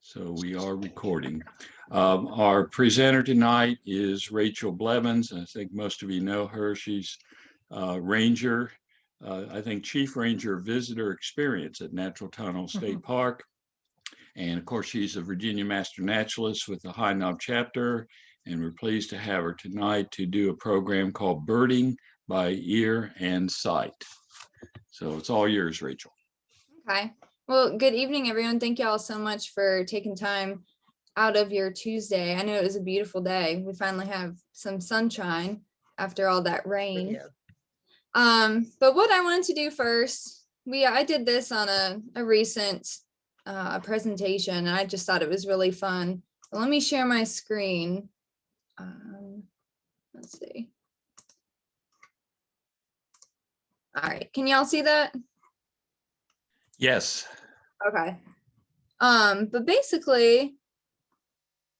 So we are recording. Our presenter tonight is Rachel Blevins. I think most of you know her. She's Ranger, I think Chief Ranger Visitor Experience at Natural Tunnel State Park. And of course, she's a Virginia Master Naturalist with the Untitled Chapter. And we're pleased to have her tonight to do a program called Birding by Ear and Sight. So it's all yours, Rachel. Okay. Well, good evening, everyone. Thank you all so much for taking time out of your Tuesday. I know it was a beautiful day. We finally have some sunshine after all that rain. Yeah. But what I wanted to do first, I did this on a recent presentation, and I just thought it was really fun. But let me share my screen. Let's see. All right. Can y'all see that? Yes. Okay. But basically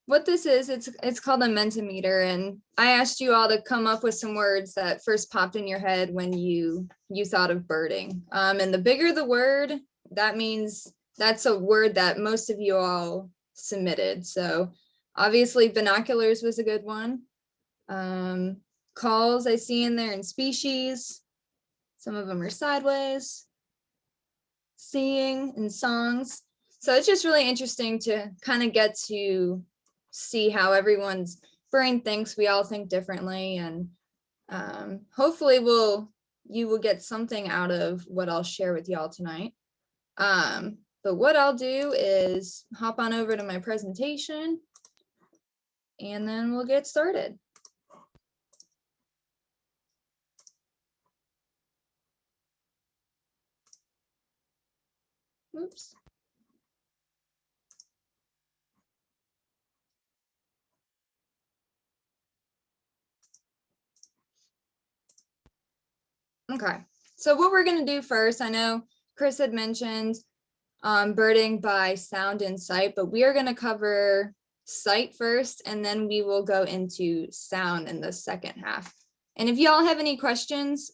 what this is, it's called a Mentimeter, and I asked you all to come up with some words that first popped in your head when you thought of birding. And the bigger the word, that means that's a word that most of you all submitted. So obviously binoculars was a good one. Calls I see in there, and species. Some of them are sideways. Seeing and songs. So it's just really interesting to kind of get to see how everyone's brain thinks. We all think differently, and hopefully you will get something out of what I'll share with y'all tonight. But what I'll do is hop on over to my presentation, and then we'll get started. Oops. Okay, so what we're going to do first, I know Chris had mentioned birding by sound and sight, but we are going to cover sight first, and then we will go into sound in the second half. And if y'all have any questions,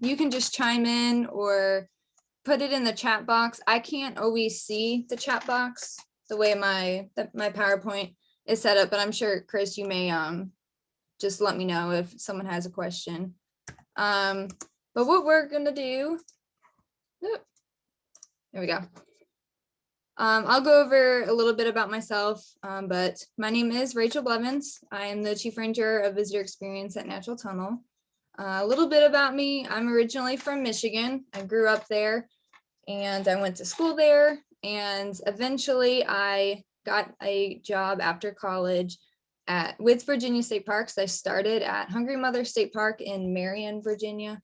you can just chime in or put it in the chat box. I can't always see the chat box the way my PowerPoint is set up, but I'm sure, Chris, you may just let me know if someone has a question. But what we're gonna do, there we go. I'll go over a little bit about myself, but my name is Rachel Blevins. I am the Chief Ranger of Visitor Experience at Natural Tunnel. A little bit about me, I'm originally from Michigan. I grew up there and I went to school there, and eventually I got a job after college with Virginia State Parks. I started at Hungry Mother State Park in Marion, Virginia,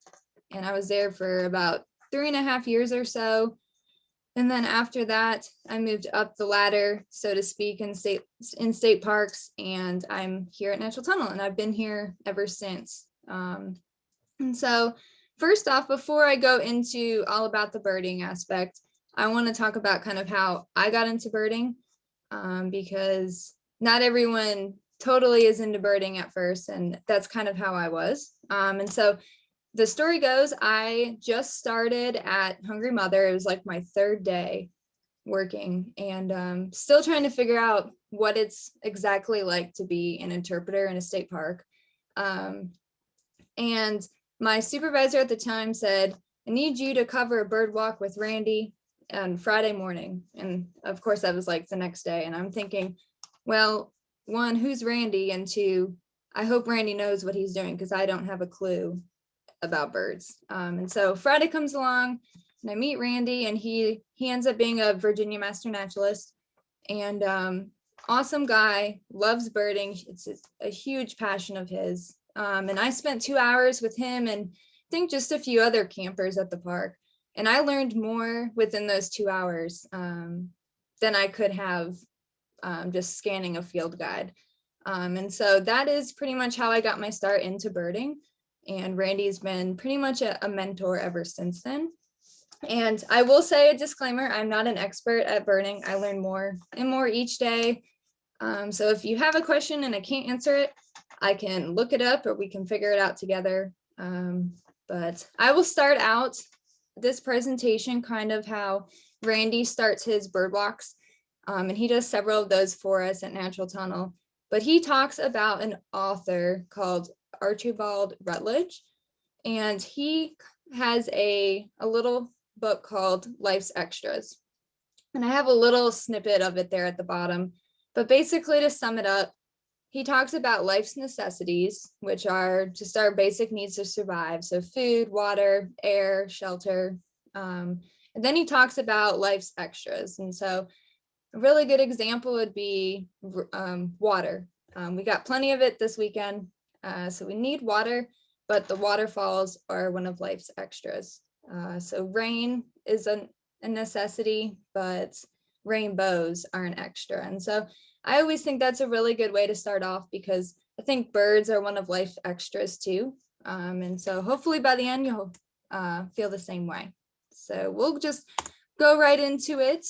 and I was there for about 3.5 years or so. And then after that, I moved up the ladder, so to speak, in state parks, and I'm here at Natural Tunnel, and I've been here ever since. And so first off, before I go into all about the birding aspect, I want to talk about kind of how I got into birding, because not everyone totally is into birding at first, and that's kind of how I was. And so the story goes, I just started at Hungry Mother. It was like my 3rd day working, and still trying to figure out what it's exactly like to be an interpreter in a state park. And my supervisor at the time said, I need you to cover a bird walk with Randy on Friday morning. And of course, that was like the next day. And I'm thinking, well, 1, who's Randy? And 2, I hope Randy knows what he's doing, because I don't have a clue about birds. And so Friday comes along and I meet Randy, and he ends up being a Virginia Master Naturalist, and awesome guy, loves birding. It's a huge passion of his. And I spent 2 hours with him and I think just a few other campers at the park. And I learned more within those 2 hours than I could have just scanning a field guide. And so that is pretty much how I got my start into birding. And Randy's been pretty much a mentor ever since then. And I will say a disclaimer, I'm not an expert at birding. I learn more and more each day. So if you have a question and I can't answer it, I can look it up or we can figure it out together. But I will start out this presentation kind of how Randy starts his bird walks. And he does several of those for us at Natural Tunnel. But he talks about an author called Archibald Rutledge, and he has a little book called Life's Extras. And I have a little snippet of it there at the bottom. But basically, to sum it up, he talks about life's necessities, which are just our basic needs to survive. So food, water, air, shelter. And then he talks about life's extras. And so a really good example would be water. We got plenty of it this weekend. So we need water, but the waterfalls are one of life's extras. So rain is a necessity, but rainbows are an extra. And so I always think that's a really good way to start off, because I think birds are one of life's extras too. And so hopefully by the end, you'll feel the same way. So we'll just go right into it.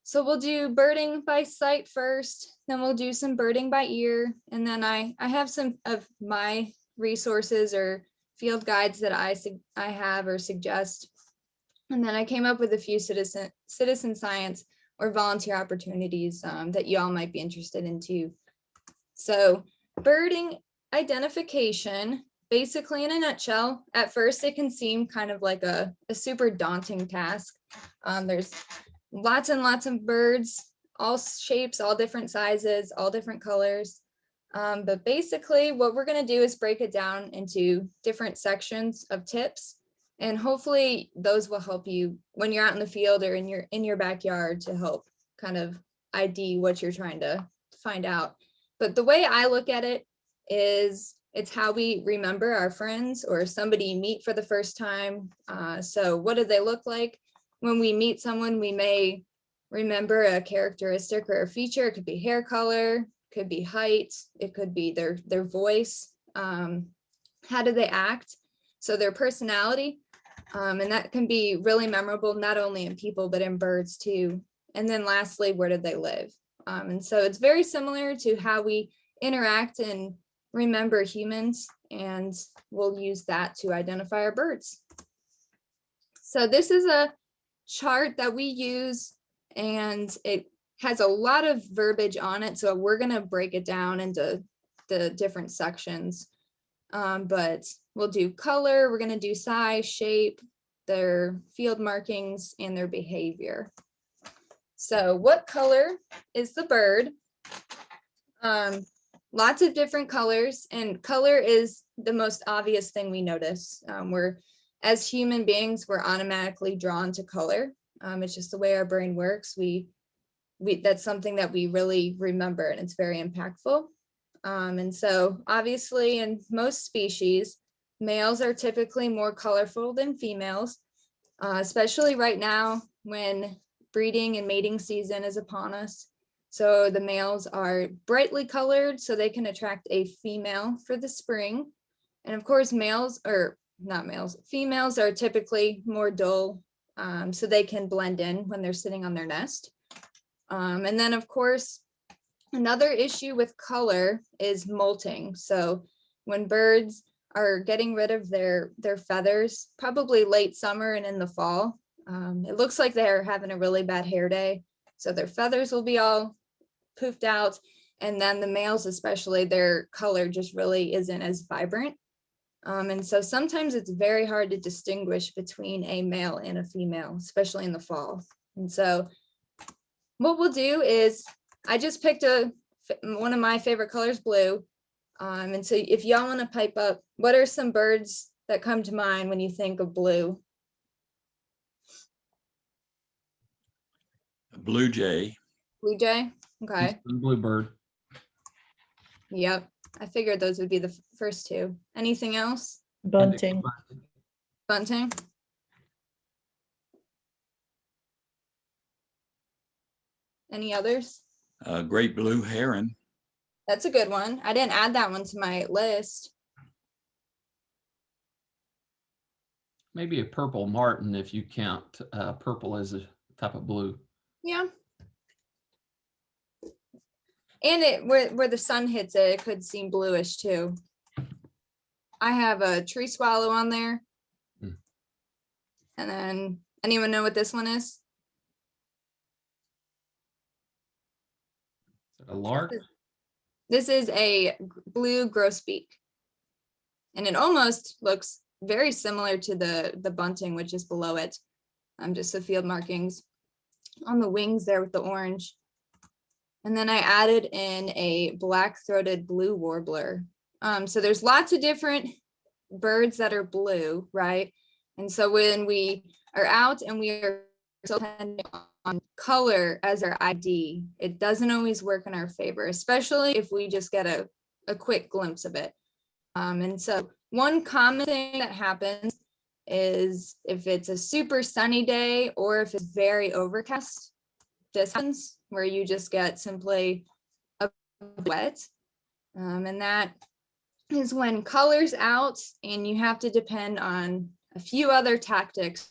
So we'll do birding by sight first, then we'll do some birding by ear. And then I have some of my resources or field guides that I have or suggest. And then I came up with a few citizen science or volunteer opportunities that y'all might be interested in too. So birding identification, basically in a nutshell, at first it can seem kind of like a super daunting task. There's lots and lots of birds, all shapes, all different sizes, all different colors. But basically what we're gonna do is break it down into different sections of tips. And hopefully those will help you when you're out in the field or in your backyard to help kind of ID what you're trying to find out. But the way I look at it is it's how we remember our friends or somebody you meet for the first time. So what do they look like? When we meet someone, we may remember a characteristic or a feature. It could be hair color, could be height, it could be their voice. How do they act? So their personality. And that can be really memorable, not only in people, but in birds too. And then lastly, where did they live? And so it's very similar to how we interact and remember humans, and we'll use that to identify our birds. So this is a chart that we use, and it has a lot of verbiage on it. So we're gonna break it down into the different sections. But we'll do color, we're gonna do size, shape, their field markings, and their behavior. So what color is the bird? Lots of different colors, and color is the most obvious thing we notice. As human beings, we're automatically drawn to color. It's just the way our brain works. That's something that we really remember, and it's very impactful. And so obviously in most species, males are typically more colorful than females, especially right now when breeding and mating season is upon us. So the males are brightly colored so they can attract a female for the spring. And of course, females are typically more dull, so they can blend in when they're sitting on their nest. And then of course, another issue with color is molting. So when birds are getting rid of their feathers, probably late summer and in the fall, it looks like they're having a really bad hair day. So their feathers will be all poofed out. And then the males, especially, their color just really isn't as vibrant. And so sometimes it's very hard to distinguish between a male and a female, especially in the fall. And so what we'll do is, I just picked one of my favorite colors, blue. And so if y'all want to pipe up, what are some birds that come to mind when you think of blue? A blue jay. Blue jay? Okay. Bluebird. Yep. I figured those would be the first two. Anything else? Bunting. Bunting? Any others? Great blue heron. That's a good one. I didn't add that one to my list. Maybe a purple martin if you count purple as a type of blue. Yeah. And where the sun hits it, it could seem bluish too. I have a tree swallow on there. Hmm. And then anyone know what this one is? A lark? This is a blue grosbeak. And it almost looks very similar to the bunting, which is below it. Just the field markings on the wings there with the orange. And then I added in a black-throated blue warbler. So there's lots of different birds that are blue, right? And so when we are out and we are so dependent on color as our ID, it doesn't always work in our favor, especially if we just get a quick glimpse of it. And so one common thing that happens is if it's a super sunny day or if it's very overcast, this happens where you just get simply a wet. And that is when color's out and you have to depend on a few other tactics.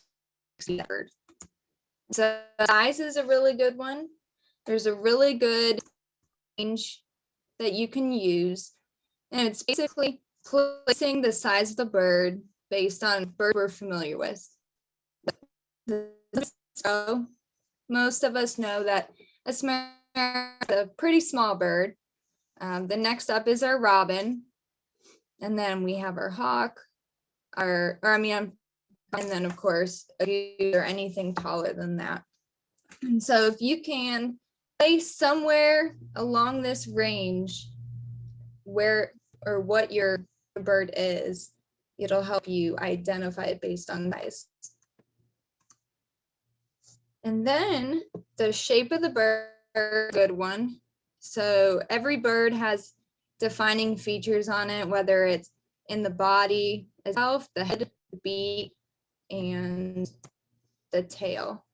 So size is a really good one. There's a really good range that you can use. And it's basically placing the size of the bird based on bird we're familiar with. So most of us know that a sparrow is a pretty small bird. The next up is our robin. And then we have our hawk, and then of course, a goose or anything taller than that. And so if you can place somewhere along this range where or what your bird is, it'll help you identify it based on size. And then the shape of the bird, good one. So every bird has defining features on it, whether it's in the body itself, the head, the beak, and the tail.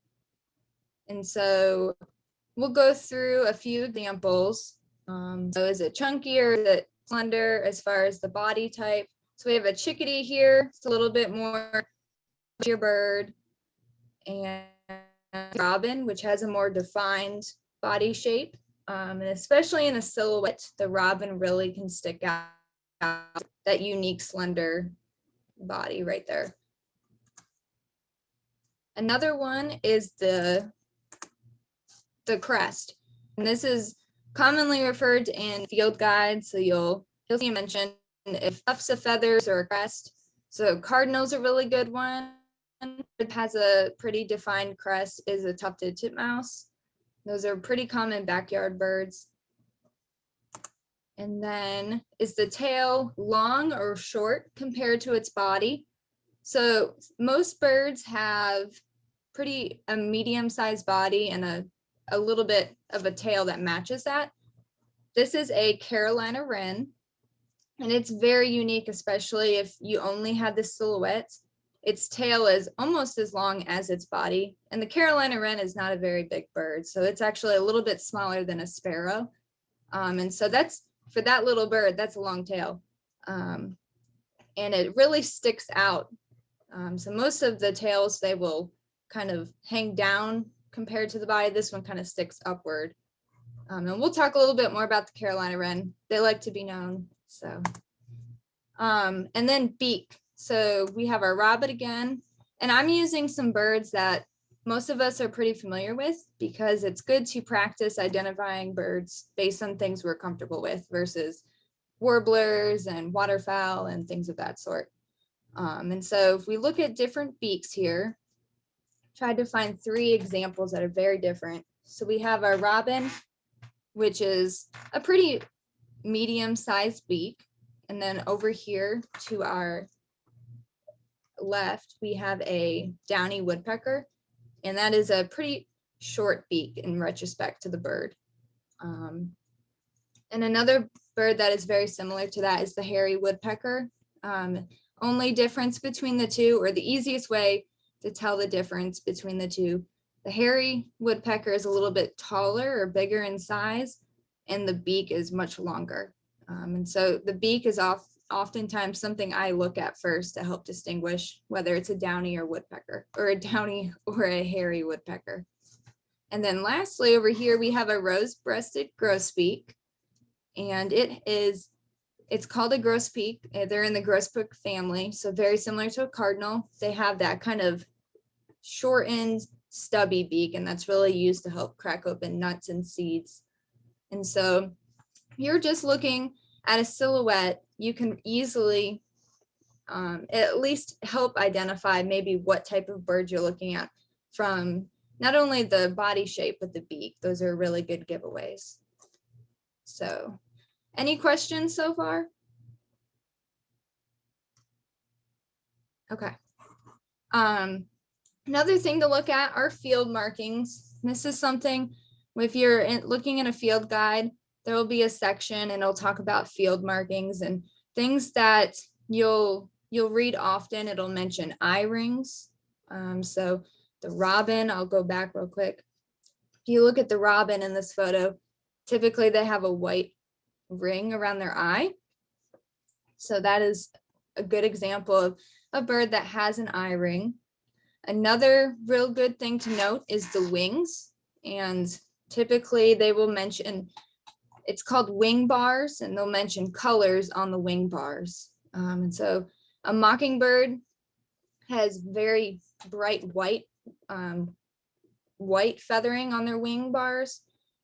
And so we'll go through a few examples. So is it chunkier, is it slender as far as the body type? So we have a chickadee here. It's a little bit more your bird, and robin, which has a more defined body shape. And especially in a silhouette, the robin really can stick out, that unique slender body right there. Another one is the crest. And this is commonly referred to in field guides. So you'll see it mentioned if tufts of feathers or a crest. So cardinal's a really good one. It has a pretty defined crest, is a tufted titmouse. Those are pretty common backyard birds. And then is the tail long or short compared to its body? So most birds have a medium-sized body and a little bit of a tail that matches that. This is a Carolina wren, and it's very unique, especially if you only have the silhouette. Its tail is almost as long as its body, and the Carolina wren is not a very big bird, so it's actually a little bit smaller than a sparrow. And so that's, for that little bird, that's a long tail. And it really sticks out. So most of the tails, they will kind of hang down compared to the body. This one kind of sticks upward. And we'll talk a little bit more about the Carolina wren. They like to be known. So, and then beak. So we have our robin again, and I'm using some birds that most of us are pretty familiar with because it's good to practice identifying birds based on things we're comfortable with versus warblers and waterfowl and things of that sort. And so if we look at different beaks here, tried to find 3 examples that are very different. So we have our robin, which is a pretty medium-sized beak. And then over here to our left, we have a downy woodpecker, and that is a pretty short beak in retrospect to the bird. And another bird that is very similar to that is the hairy woodpecker. Only difference between the two, or the easiest way to tell the difference between the two, the hairy woodpecker is a little bit taller or bigger in size, and the beak is much longer. And so the beak is oftentimes something I look at first to help distinguish whether it's a downy or woodpecker, or a downy or a hairy woodpecker. And then lastly, over here, we have a rose-breasted grosbeak, and it's called a grosbeak. They're in the grosbeak family, so very similar to a cardinal. They have that kind of shortened, stubby beak, and that's really used to help crack open nuts and seeds. And so you're just looking at a silhouette, you can easily at least help identify maybe what type of bird you're looking at from not only the body shape, but the beak. Those are really good giveaways. So any questions so far? Okay. Another thing to look at are field markings. This is something, if you're looking in a field guide, there will be a section and it'll talk about field markings and things that you'll read often. It'll mention eye rings. So the robin, I'll go back real quick. If you look at the robin in this photo, typically they have a white ring around their eye. So that is a good example of a bird that has an eye ring. Another real good thing to note is the wings, and typically they will mention, it's called wing bars, and they'll mention colors on the wing bars. And so a mockingbird has very bright white feathering on their wing bars.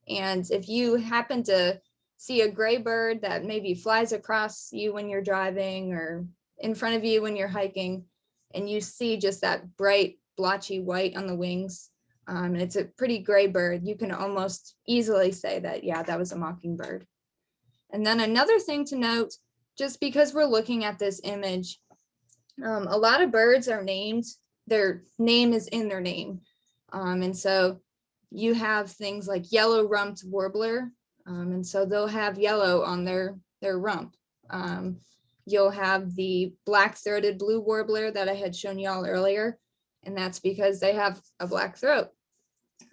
And if you happen to see a gray bird that maybe flies across you when you're driving or in front of you when you're hiking, and you see just that bright blotchy white on the wings, and it's a pretty gray bird, you can almost easily say that, yeah, that was a mockingbird. And then another thing to note, just because we're looking at this image, a lot of birds are named, their name is in their name. And so you have things like yellow-rumped warbler, and so they'll have yellow on their rump. You'll have the black-throated blue warbler that I had shown y'all earlier, and that's because they have a black throat.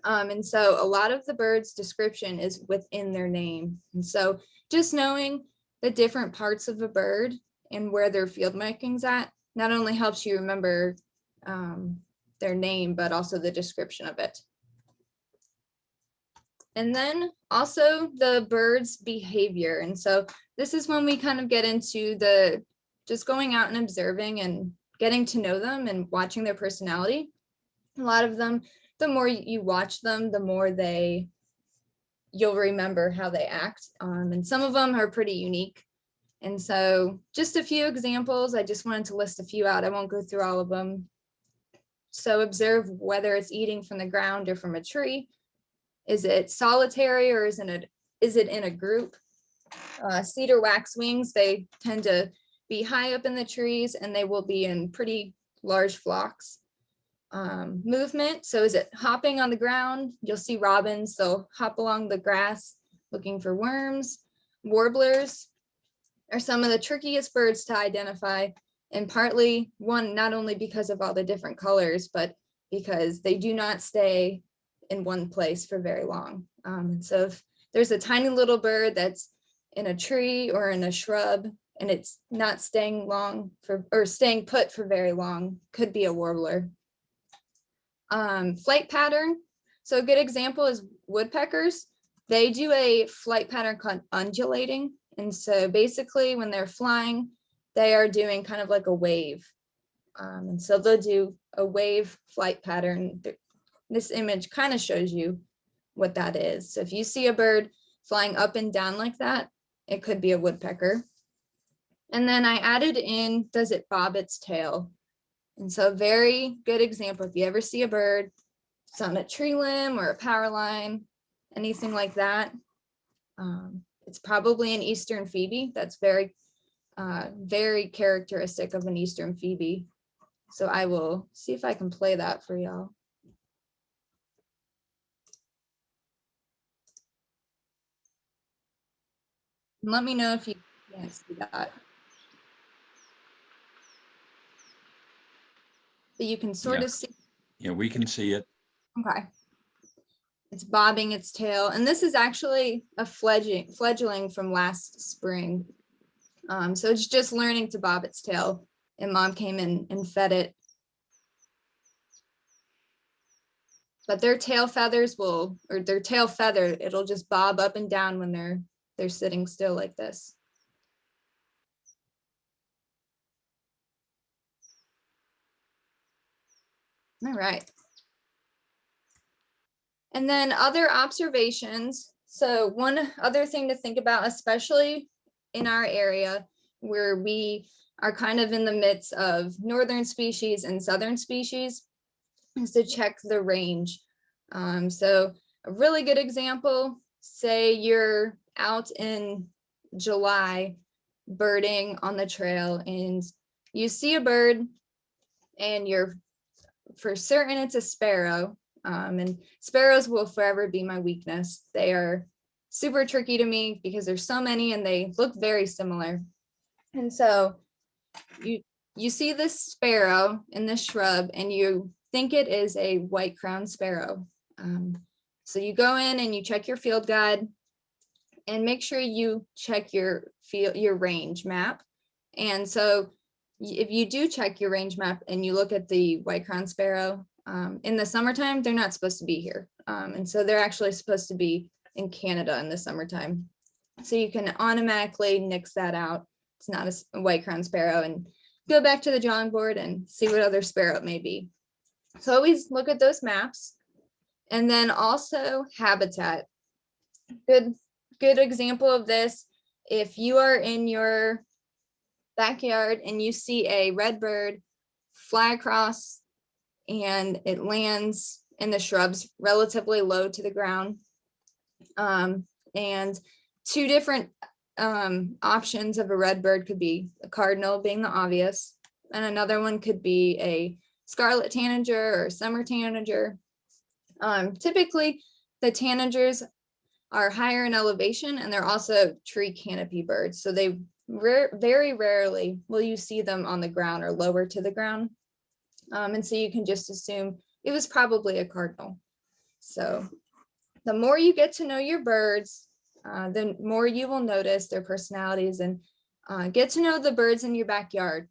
And so a lot of the bird's description is within their name. And so just knowing the different parts of a bird and where their field markings at not only helps you remember their name, but also the description of it. And then also the bird's behavior. And so this is when we kind of get into the just going out and observing and getting to know them and watching their personality. A lot of them, the more you watch them, the more you'll remember how they act. And some of them are pretty unique. And so just a few examples, I just wanted to list a few out. I won't go through all of them. So observe whether it's eating from the ground or from a tree. Is it solitary or is it in a group? Cedar waxwings, they tend to be high up in the trees and they will be in pretty large flocks. Movement, so is it hopping on the ground? You'll see robins, they'll hop along the grass looking for worms. Warblers are some of the trickiest birds to identify, and partly not only because of all the different colors, but because they do not stay in one place for very long. And so if there's a tiny little bird that's in a tree or in a shrub and it's not staying staying put for very long, could be a warbler. Flight pattern. So a good example is woodpeckers. They do a flight pattern called undulating. And so basically when they're flying, they are doing kind of like a wave. And so they'll do a wave flight pattern. This image kind of shows you what that is. So if you see a bird flying up and down like that, it could be a woodpecker. And then I added in, does it bob its tail? And so a very good example, if you ever see a bird, it's on a tree limb or a power line, anything like that, it's probably an eastern phoebe. That's very, very characteristic of an eastern phoebe. So I will see if I can play that for y'all. Let me know if you can't see that. But you can sort of see. Yeah, we can see it. Okay. It's bobbing its tail. And this is actually a fledgling from last spring. So it's just learning to bob its tail. And mom came in and fed it. But their tail feathers it'll just bob up and down when they're sitting still like this. All right. And then other observations. So one other thing to think about, especially in our area where we are kind of in the midst of northern species and southern species, is to check the range. So a really good example, say you're out in July birding on the trail and you see a bird and you're for certain it's a sparrow. And sparrows will forever be my weakness. They are super tricky to me because there's so many and they look very similar. And so you see this sparrow in this shrub and you think it is a white-crowned sparrow. So you go in and you check your field guide and make sure you check your range map. And so if you do check your range map and you look at the white-crowned sparrow, in the summertime, they're not supposed to be here. And so they're actually supposed to be in Canada in the summertime. So you can automatically nix that out. It's not a white-crowned sparrow, and go back to the drawing board and see what other sparrow it may be. So always look at those maps. And then also habitat. Good example of this. If you are in your backyard and you see a red bird fly across and it lands in the shrubs relatively low to the ground, and two different options of a red bird could be a cardinal being the obvious, and another one could be a scarlet tanager or summer tanager. Typically the tanagers are higher in elevation and they're also tree canopy birds, so they very rarely will you see them on the ground or lower to the ground. And so you can just assume it was probably a cardinal. So the more you get to know your birds, the more you will notice their personalities and get to know the birds in your backyard.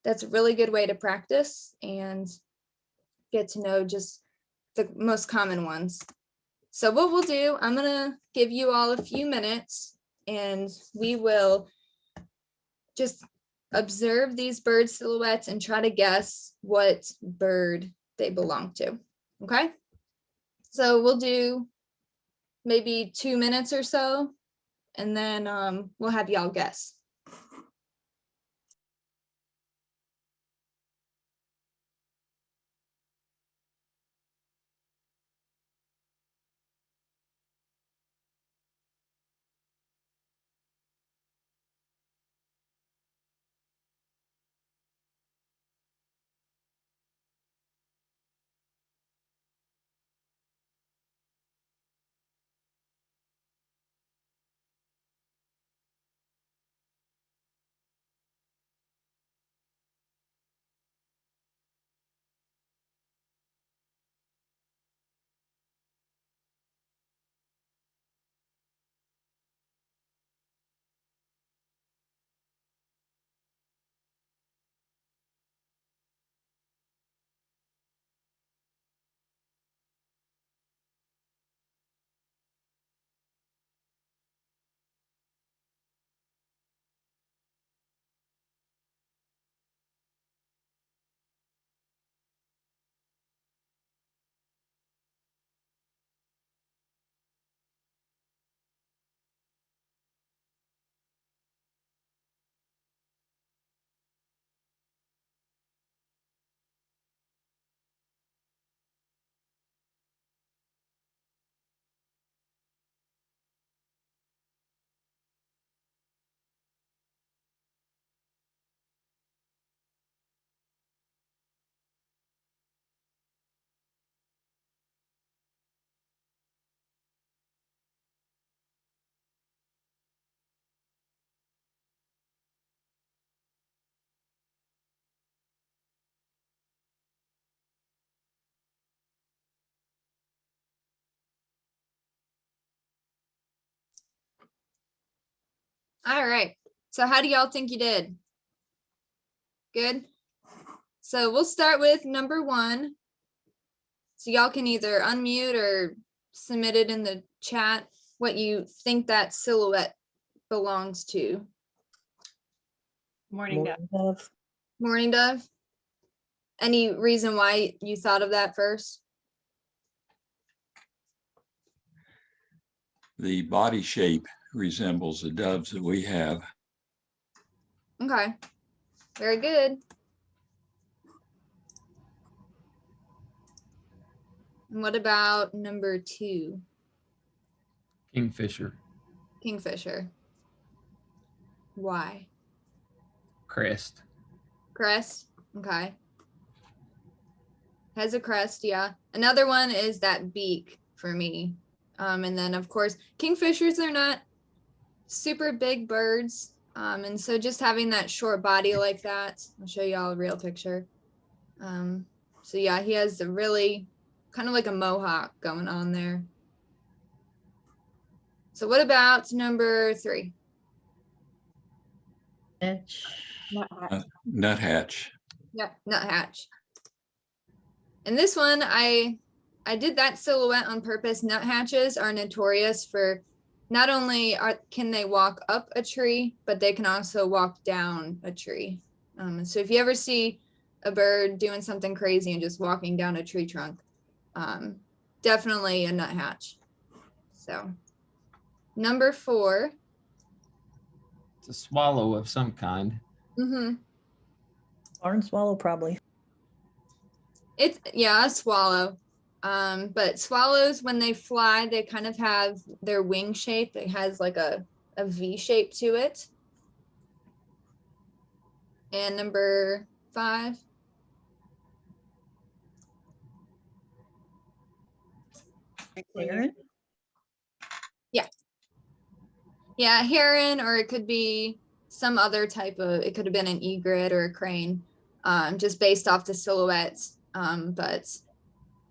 That's a really good way to practice and get to know just the most common ones. So what we'll do, I'm gonna give you all a few minutes and we will just observe these bird silhouettes and try to guess what bird they belong to. Okay, so we'll do maybe 2 minutes or so, and then we'll have y'all guess. All right, so how do y'all think you did? Good. So we'll start with number 1. So y'all can either unmute or submit it in the chat what you think that silhouette belongs to. Morning dove. Morning dove. Any reason why you thought of that first? the body shape resembles the doves that we have. Okay, very good. And what about number 2? Kingfisher, Kingfisher. Why? crest. Crest. Okay. Has a crest, yeah. Another one is that beak for me. And then of course, kingfishers are not super big birds. And so just having that short body like that, I'll show you all a real picture. So yeah, he has a really kind of like a mohawk going on there. So what about number 3? Nuthatch. Yep, nuthatch. And this one, I did that silhouette on purpose. Nuthatches are notorious for not only can they walk up a tree, but they can also walk down a tree. So if you ever see a bird doing something crazy and just walking down a tree trunk, definitely a nuthatch. So number 4. It's a swallow of some kind. Mm-hmm. Barn swallow, probably. It's, yeah, a swallow. But swallows, when they fly, they kind of have their wing shape. It has like a V shape to it. And number 5. Heron? Yeah, heron, or it could be some other type of, it could have been an egret or a crane, just based off the silhouettes. But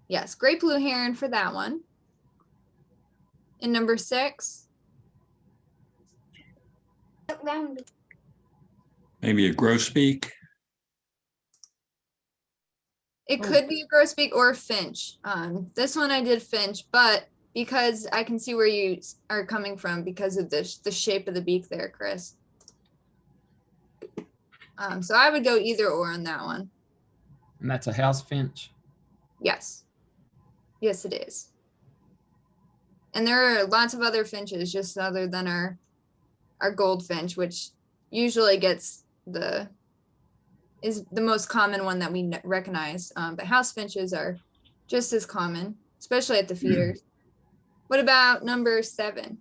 yes, great blue heron for that one. And number 6. Maybe a grosbeak. It could be a grosbeak or a finch. This one I did finch, but because I can see where you are coming from because of the shape of the beak there, Chris. So I would go either or on that one. And that's a house finch. Yes. Yes, it is. And there are lots of other finches just other than our goldfinch, which usually gets is the most common one that we recognize. But house finches are just as common, especially at the feeders. What about number 7?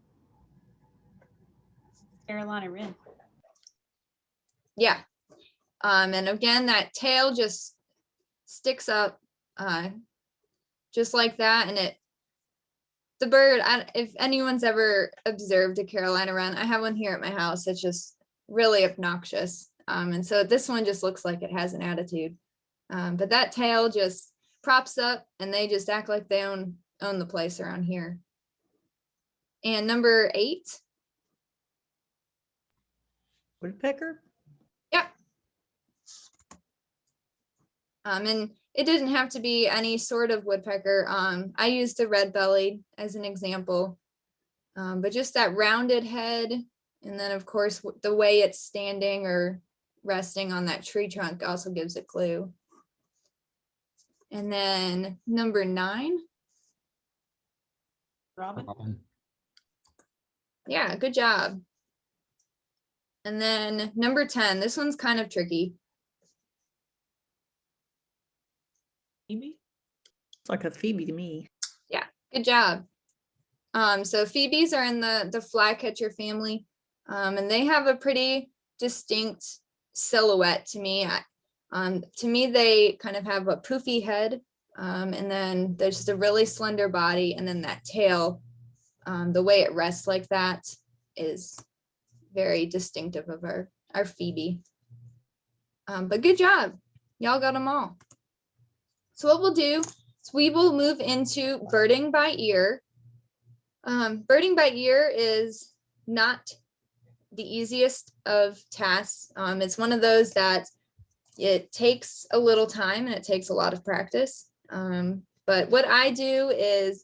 Carolina wren. Yeah. And again, that tail just sticks up just like that. And the bird, if anyone's ever observed a Carolina wren, I have one here at my house. It's just really obnoxious. And so this one just looks like it has an attitude. But that tail just props up and they just act like they own the place around here. And number 8. Woodpecker? Yep. And it didn't have to be any sort of woodpecker. I used the red-bellied as an example, but just that rounded head, and then of course the way it's standing or resting on that tree trunk also gives a clue. And then number 9. Robin. Yeah, good job. And then number 10, this one's kind of tricky. Phoebe. It's like a Phoebe to me. Yeah, good job. So phoebes are in the flycatcher family, and they have a pretty distinct silhouette to me. To me, they kind of have a poofy head, and then there's just a really slender body, and then that tail, the way it rests like that is very distinctive of our phoebe. But good job. Y'all got them all. So what we'll do is we will move into birding by ear. Birding by ear is not the easiest of tasks. It's one of those that it takes a little time and it takes a lot of practice. But what I do is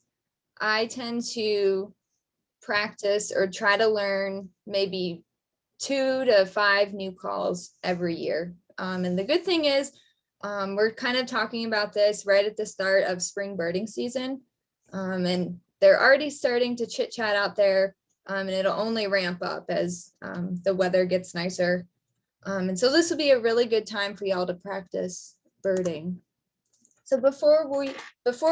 I tend to practice or try to learn maybe 2 to 5 new calls every year. And the good thing is we're kind of talking about this right at the start of spring birding season. And they're already starting to chit chat out there, and it'll only ramp up as the weather gets nicer. And so this will be a really good time for y'all to practice birding. So before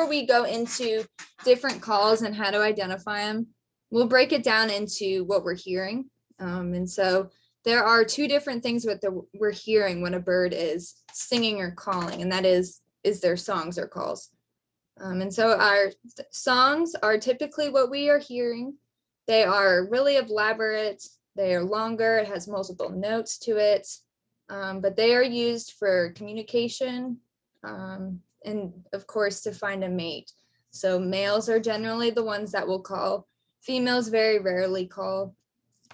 we go into different calls and how to identify them, we'll break it down into what we're hearing. And so there are two different things we're hearing when a bird is singing or calling, and that is their songs or calls. And so our songs are typically what we are hearing. They are really elaborate. They are longer. It has multiple notes to it, but they are used for communication, and of course to find a mate. So males are generally the ones that will call. Females very rarely call.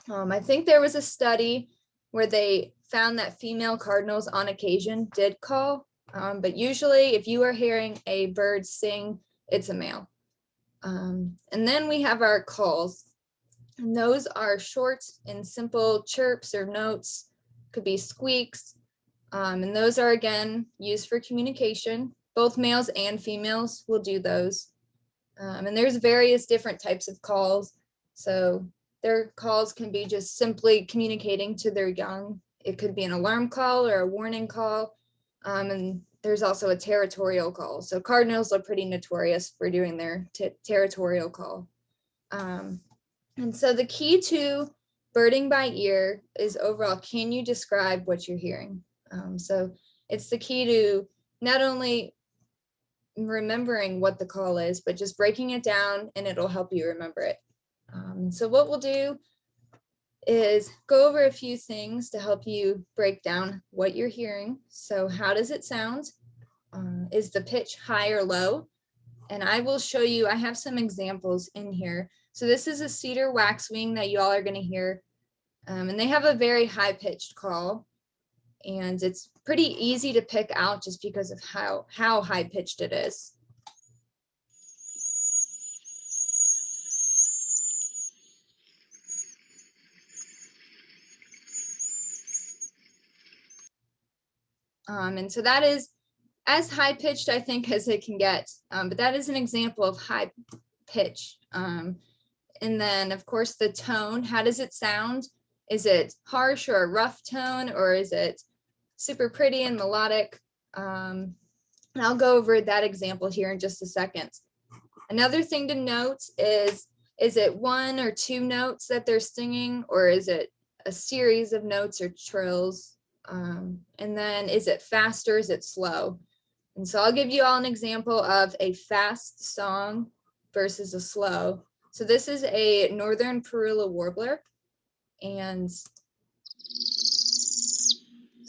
I think there was a study where they found that female cardinals on occasion did call, but usually if you are hearing a bird sing, it's a male. And then we have our calls, and those are short and simple chirps or notes, could be squeaks, and those are again used for communication. Both males and females will do those. And there's various different types of calls. So their calls can be just simply communicating to their young. It could be an alarm call or a warning call. And there's also a territorial call. So cardinals are pretty notorious for doing their territorial call. And so the key to birding by ear is overall, can you describe what you're hearing? So it's the key to not only remembering what the call is, but just breaking it down, and it'll help you remember it. So what we'll do is go over a few things to help you break down what you're hearing. So how does it sound? Is the pitch high or low? And I will show you, I have some examples in here. So this is a cedar waxwing that y'all are going to hear. And they have a very high pitched call. And it's pretty easy to pick out just because of how high pitched it is. And so that is as high pitched, I think, as it can get. But that is an example of high pitch. And then, of course, the tone. How does it sound? Is it harsh or a rough tone, or is it super pretty and melodic? And I'll go over that example here in just a second. Another thing to note is it one or two notes that they're singing, or is it a series of notes or trills? And then is it fast or is it slow? And so I'll give you all an example of a fast song versus a slow. So this is a northern Parula warbler. And so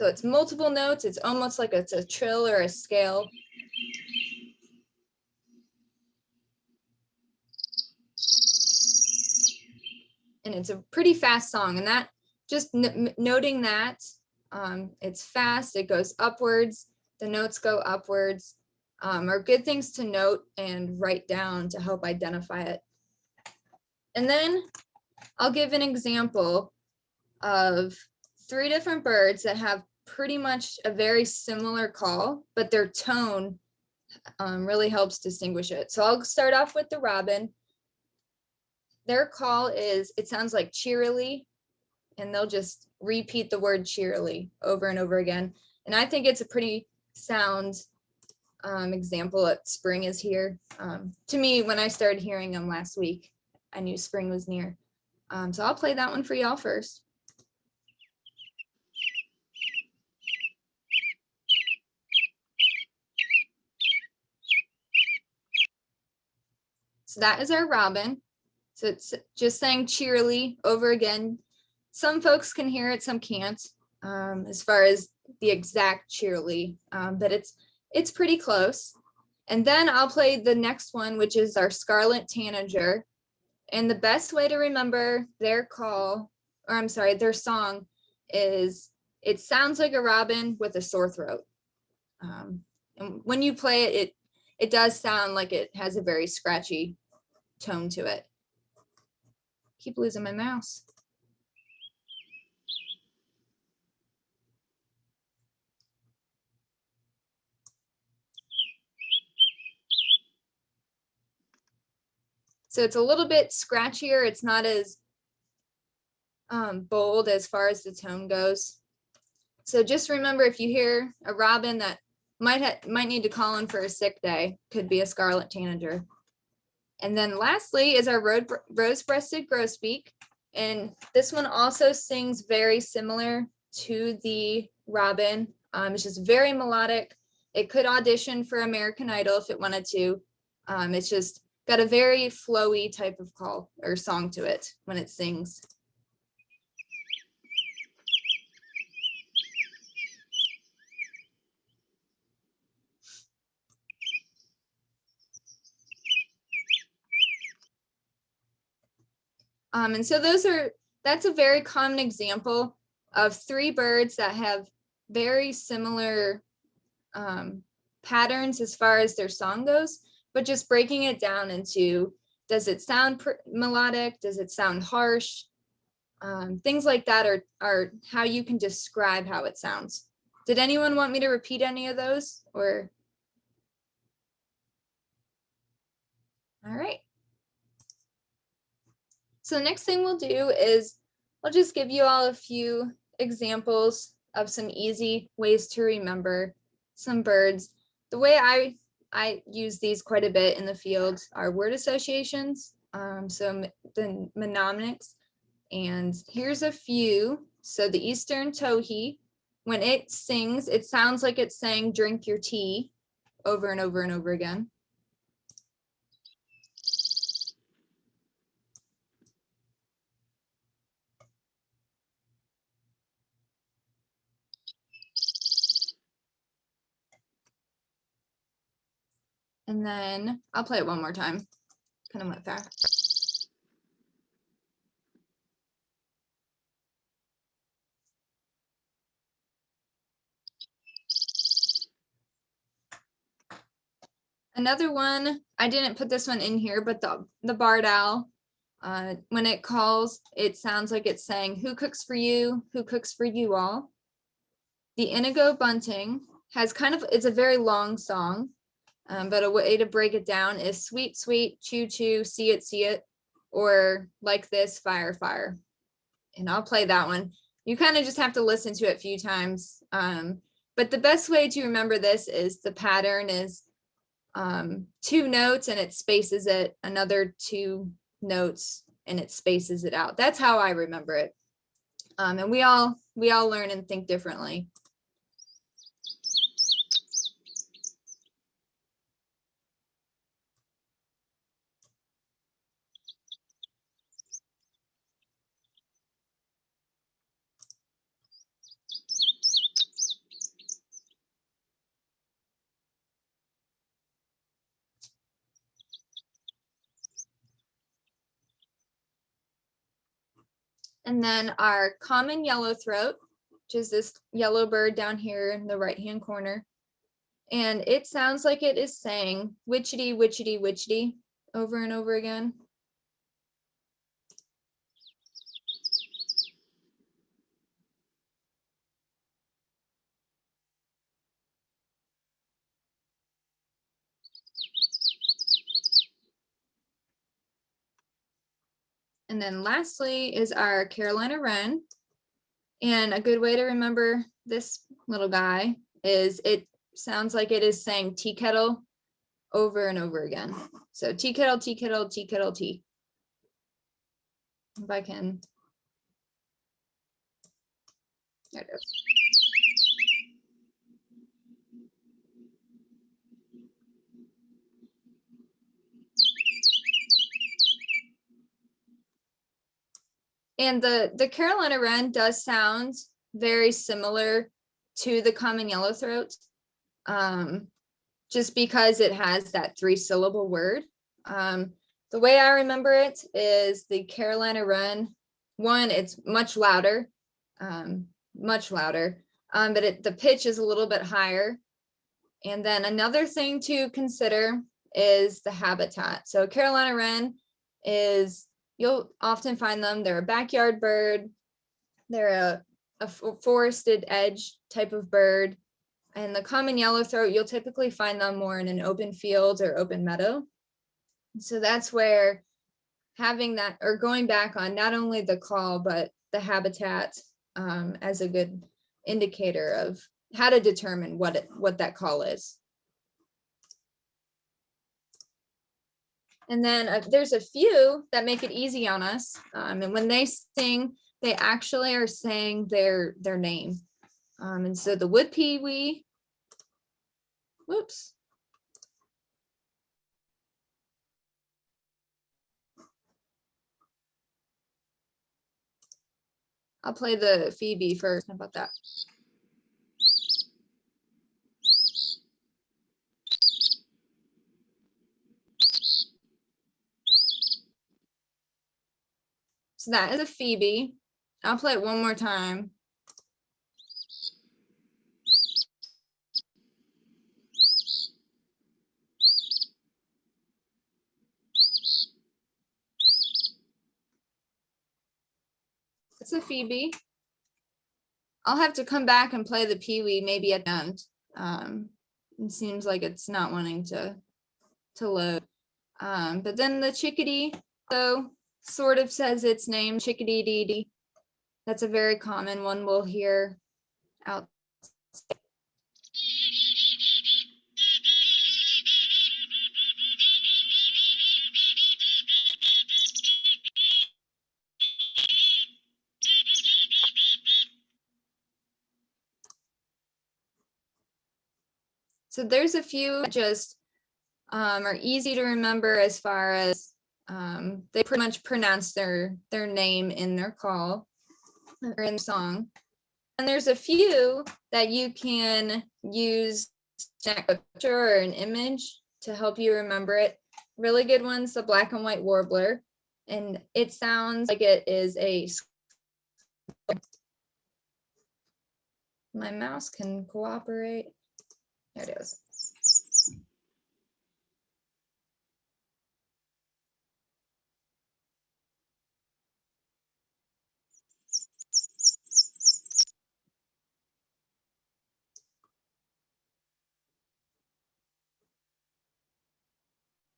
it's multiple notes. It's almost like it's a trill or a scale. And it's a pretty fast song. And that just noting that it's fast, it goes upwards, the notes go upwards, are good things to note and write down to help identify it. And then I'll give an example of 3 different birds that have pretty much a very similar call, but their tone really helps distinguish it. So I'll start off with the robin. Their call is, it sounds like cheerily, and they'll just repeat the word cheerily over and over again. And I think it's a pretty sound example that spring is here. To me, when I started hearing them last week, I knew spring was near. So I'll play that one for y'all first. So that is our robin. So it's just saying cheerily over again. Some folks can hear it, some can't, as far as the exact cheerily, but it's pretty close. And then I'll play the next one, which is our scarlet tanager. And the best way to remember their call, or I'm sorry, their song is, it sounds like a robin with a sore throat. And when you play it, it does sound like it has a very scratchy tone to it. Keep losing my mouse. So it's a little bit scratchier. It's not as bold as far as the tone goes. So just remember, if you hear a robin that might need to call in for a sick day, could be a scarlet tanager. And then lastly is our rose-breasted grosbeak. And this one also sings very similar to the robin. It's just very melodic. It could audition for American Idol if it wanted to. It's just got a very flowy type of call or song to it when it sings. And so that's a very common example of three birds that have very similar patterns as far as their song goes, but just breaking it down into, does it sound melodic? Does it sound harsh? Things like that are how you can describe how it sounds. Did anyone want me to repeat any of those, or? All right. So the next thing we'll do is I'll just give you all a few examples of some easy ways to remember some birds. The way I use these quite a bit in the field are word associations, so the mnemonics, and here's a few. So the eastern towhee, when it sings, it sounds like it's saying drink your tea over and over and over again. And then I'll play it one more time. Kind of went fast. Another one, I didn't put this one in here, but the barred owl, when it calls, it sounds like it's saying, who cooks for you? Who cooks for you all? The indigo bunting has it's a very long song, but a way to break it down is sweet, sweet, choo, choo, see it, or like this, fire, fire. And I'll play that one. You kind of just have to listen to it a few times. But the best way to remember this is the pattern is two notes and it spaces it, another two notes and it spaces it out. That's how I remember it. And we all learn and think differently. And then our common yellowthroat, which is this yellow bird down here in the right-hand corner. And it sounds like it is saying witchety, witchety, witchety over and over again. And then lastly is our Carolina wren. And a good way to remember this little guy is it sounds like it is saying tea kettle over and over again. So tea kettle, tea kettle, tea kettle, tea. If I can. There it is. And the Carolina wren does sound very similar to the common yellowthroat, just because it has that 3-syllable word. The way I remember it is the Carolina wren, one, it's much louder, but the pitch is a little bit higher. And then another thing to consider is the habitat. So Carolina wren is, you'll often find them, they're a backyard bird, they're a forested edge type of bird. And the common yellowthroat, you'll typically find them more in an open field or open meadow. So that's where having that or going back on not only the call, but the habitat as a good indicator of how to determine what that call is. And then there's a few that make it easy on us. And when they sing, they actually are saying their name. And so the wood pewee, whoops. I'll play the Phoebe first. How about that? So that is a Phoebe. I'll play it one more time. It's a Phoebe. I'll have to come back and play the Pee-wee maybe at the end. It seems like it's not wanting to load. But then the chickadee, though, sort of says its name, chickadee dee dee. That's a very common one we'll hear out. So there's a few that just are easy to remember as far as they pretty much pronounce their name in their call or in the song. And there's a few that you can use a picture or an image to help you remember it. Really good one's the black and white warbler. And it sounds like it is a, my mouse can cooperate. There it is.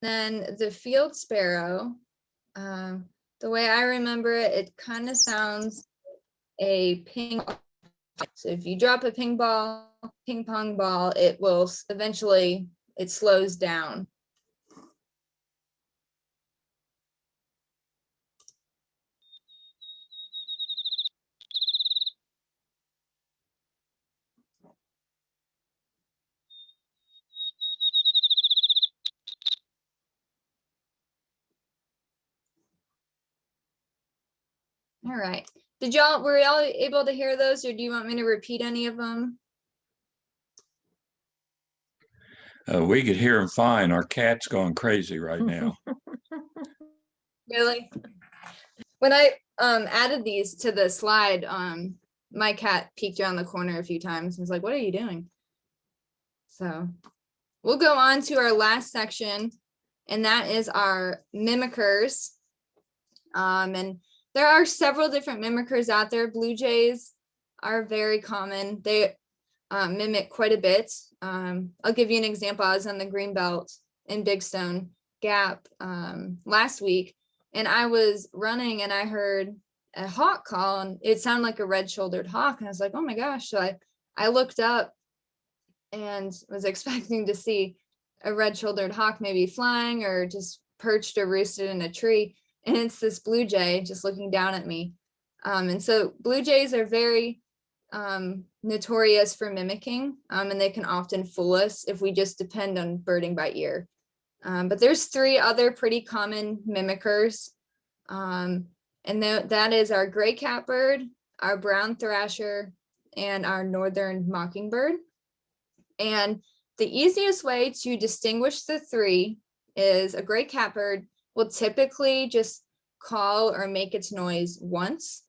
Then the field sparrow, the way I remember it, it kind of sounds a ping. So if you drop a ping pong ball, it will eventually, it slows down. All right. Were y'all able to hear those, or do you want me to repeat any of them? We could hear them fine. Our cat's going crazy right now. Really? When I added these to the slide, my cat peeked around the corner a few times and was like, "What are you doing?" So we'll go on to our last section, and that is our mimickers. And there are several different mimickers out there. Blue jays are very common. They mimic quite a bit. I'll give you an example. I was on the Greenbelt in Big Stone Gap last week, and I was running and I heard a hawk call, and it sounded like a red-shouldered hawk. And I was like, oh my gosh. So I looked up and was expecting to see a red-shouldered hawk maybe flying or just perched or roosted in a tree. And it's this blue jay just looking down at me. And so blue jays are very notorious for mimicking, and they can often fool us if we just depend on birding by ear. But there's 3 other pretty common mimickers. And that is our gray catbird, our brown thrasher, and our northern mockingbird. And the easiest way to distinguish the 3 is a gray catbird will typically just call or make its noise once.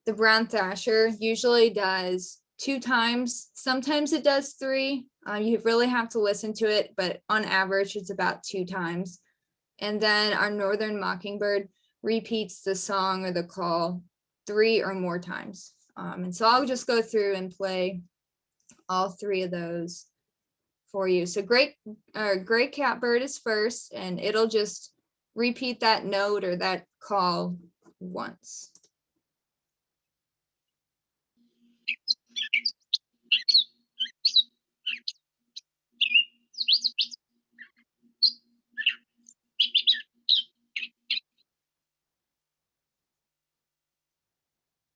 The brown thrasher usually does 2 times. Sometimes it does 3. You really have to listen to it, but on average, it's about 2 times. And then our northern mockingbird repeats the song or the call 3 or more times. And so I'll just go through and play all 3 of those for you. So gray catbird is first, and it'll just repeat that note or that call once.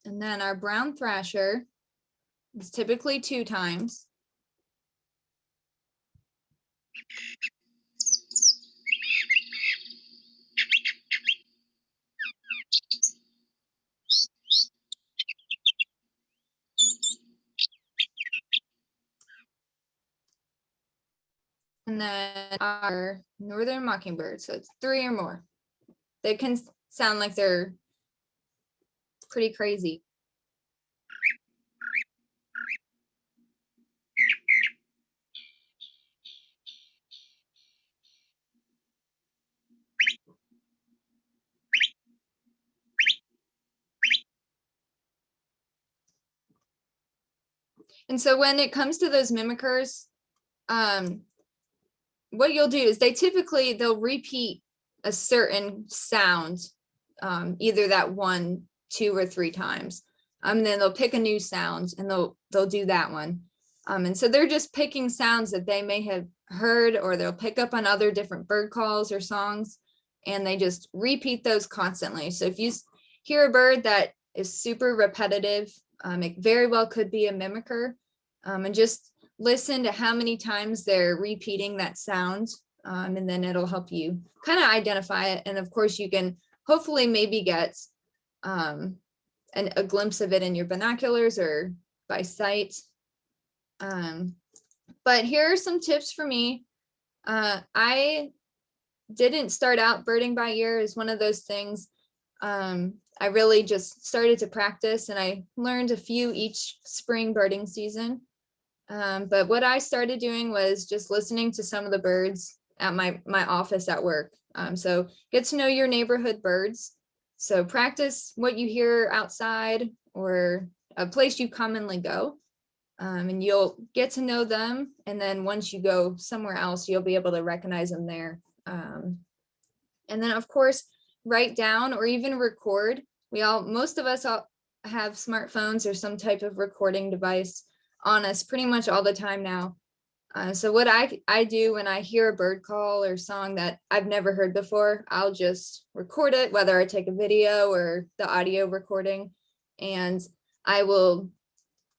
And then our brown thrasher is typically 2 times. And then our northern mockingbird, so it's 3 or more. They can sound like they're pretty crazy. And so when it comes to those mimickers, what you'll do is they'll repeat a certain sound, either that 1, 2, or 3 times. And then they'll pick a new sound and they'll do that one. And so they're just picking sounds that they may have heard, or they'll pick up on other different bird calls or songs, and they just repeat those constantly. So if you hear a bird that is super repetitive, it very well could be a mimicker, and just listen to how many times they're repeating that sound, and then it'll help you kind of identify it. And of course, you can hopefully maybe get a glimpse of it in your binoculars or by sight. But here are some tips for me. I didn't start out birding by ear as one of those things. I really just started to practice, and I learned a few each spring birding season. But what I started doing was just listening to some of the birds at my office at work. So get to know your neighborhood birds. So practice what you hear outside or a place you commonly go, and you'll get to know them. And then once you go somewhere else, you'll be able to recognize them there. And then of course, write down or even record. Most of us all have smartphones or some type of recording device on us pretty much all the time now. So what I do when I hear a bird call or song that I've never heard before, I'll just record it, whether I take a video or the audio recording, and I will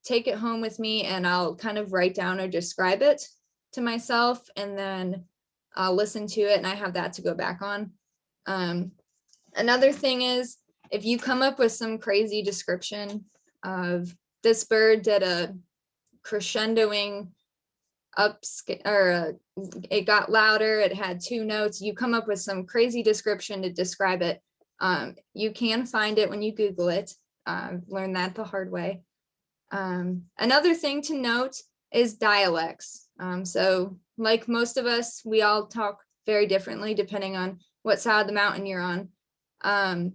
take it home with me and I'll kind of write down or describe it to myself, and then I'll listen to it and I have that to go back on. Another thing is, if you come up with some crazy description of this bird did a crescendoing it got louder, it had 2 notes, you come up with some crazy description to describe it, you can find it when you Google it. Learned that the hard way. Another thing to note is dialects. So like most of us, we all talk very differently depending on what side of the mountain you're on.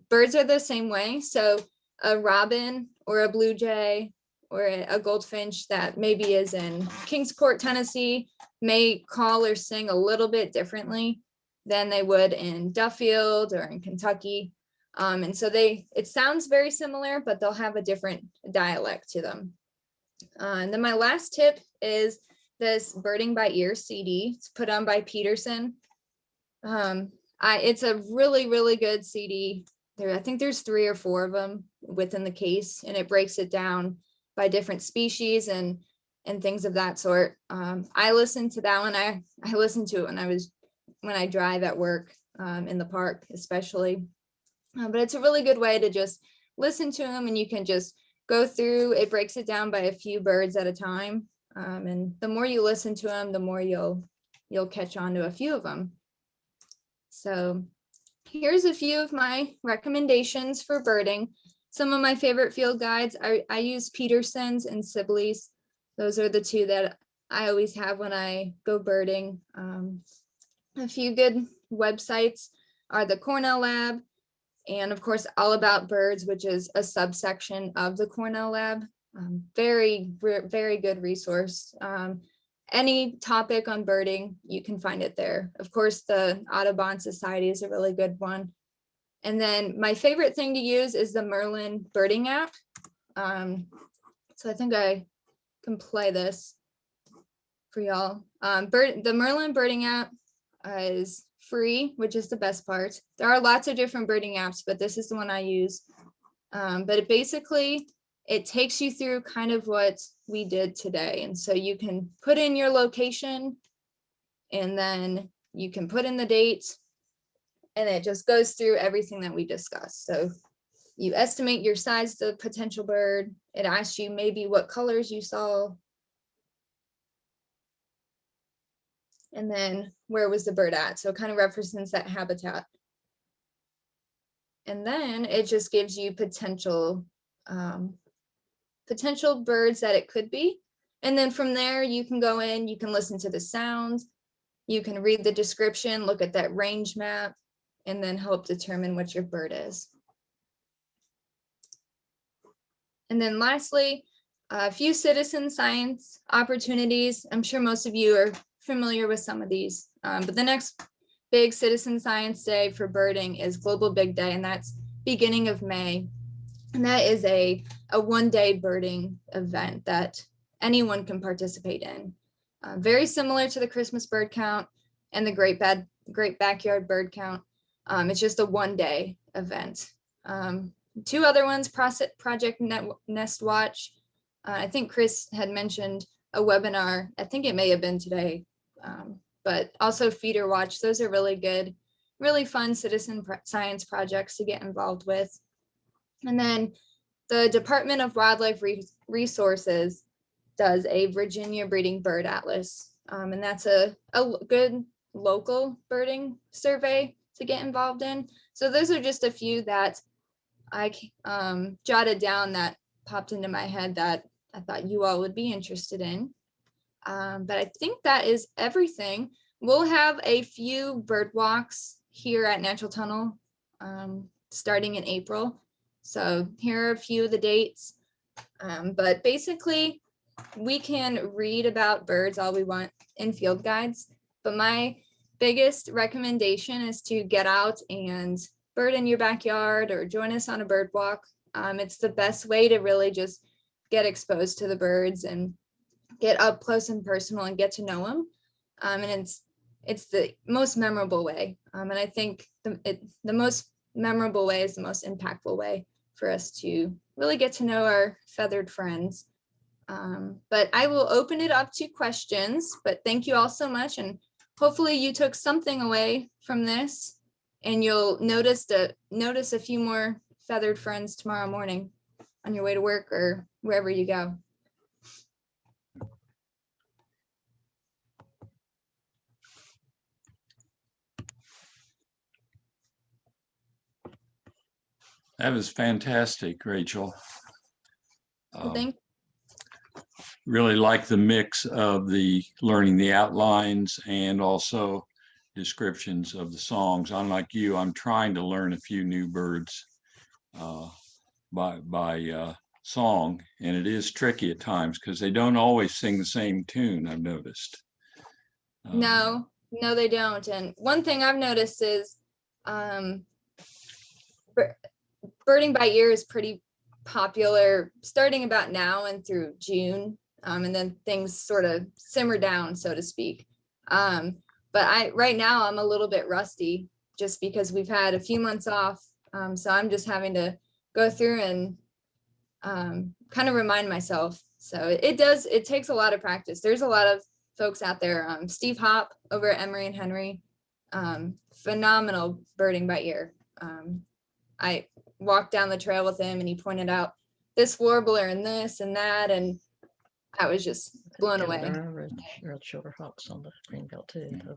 Birds are the same way. So a robin or a blue jay or a goldfinch that maybe is in Kingsport, Tennessee, may call or sing a little bit differently than they would in Duffield or in Kentucky. And so it sounds very similar, but they'll have a different dialect to them. And then my last tip is this Birding by Ear CD. It's put on by Peterson. It's a really, really good CD. I think there's 3 or 4 of them within the case, and it breaks it down by different species and things of that sort. I listened to that one. I listened to it when I drive at work, in the park, especially. But it's a really good way to just listen to them, and you can just go through. It breaks it down by a few birds at a time. And the more you listen to them, the more you'll catch on to a few of them. So here's a few of my recommendations for birding. Some of my favorite field guides, I use Peterson's and Sibley's. Those are the 2 that I always have when I go birding. A few good websites are the Cornell Lab, and of course, All About Birds, which is a subsection of the Cornell Lab. Very, very good resource. any topic on birding, you can find it there. Of course, the Audubon Society is a really good one. And then my favorite thing to use is the Merlin birding app. So I think I can play this for y'all. The Merlin birding app is free, which is the best part. There are lots of different birding apps, but this is the one I use. But it basically, it takes you through kind of what we did today. And so you can put in your location and then you can put in the date, and it just goes through everything that we discussed. So you estimate your size, the potential bird. It asks you maybe what colors you saw. And then where was the bird at? So it kind of represents that habitat. And then it just gives you potential birds that it could be. And then from there, you can go in, you can listen to the sounds, you can read the description, look at that range map, and then help determine what your bird is. And then lastly, a few citizen science opportunities. I'm sure most of you are familiar with some of these, but the next big citizen science day for birding is Global Big Day, and that's beginning of May. And that is a one-day birding event that anyone can participate in. Very similar to the Christmas bird count and the Great Backyard Bird Count. It's just a one-day event. Two other ones, Project Nest Watch. I think Chris had mentioned a webinar. I think it may have been today, but also Feeder Watch. Those are really good, really fun citizen science projects to get involved with. And then the Department of Wildlife Resources does a Virginia Breeding Bird Atlas. And that's a good local birding survey to get involved in. So those are just a few that I jotted down that popped into my head that I thought you all would be interested in. But I think that is everything. We'll have a few bird walks here at Natural Tunnel starting in April. So here are a few of the dates. But basically, we can read about birds all we want in field guides. But my biggest recommendation is to get out and bird in your backyard or join us on a bird walk. It's the best way to really just get exposed to the birds and get up close and personal and get to know them. And it's the most memorable way. And I think the most memorable way is the most impactful way for us to really get to know our feathered friends. But I will open it up to questions, but thank you all so much. And hopefully you took something away from this and you'll notice a few more feathered friends tomorrow morning on your way to work or wherever you go. That was fantastic, Rachel. Well, thank Really like the mix of the learning the outlines and also descriptions of the songs. Unlike you, I'm trying to learn a few new birds by song, and it is tricky at times because they don't always sing the same tune, I've noticed. No, they don't. And one thing I've noticed is birding by ear is pretty popular starting about now and through June. And then things sort of simmer down, so to speak. But right now I'm a little bit rusty just because we've had a few months off. So I'm just having to go through and kind of remind myself. So it takes a lot of practice. There's a lot of folks out there. Steve Hopp over at Emery and Henry, phenomenal birding by ear. I walked down the trail with him and he pointed out this warbler and this and that, and I was just blown away. Red shoulder hawks on the greenbelt too. Though.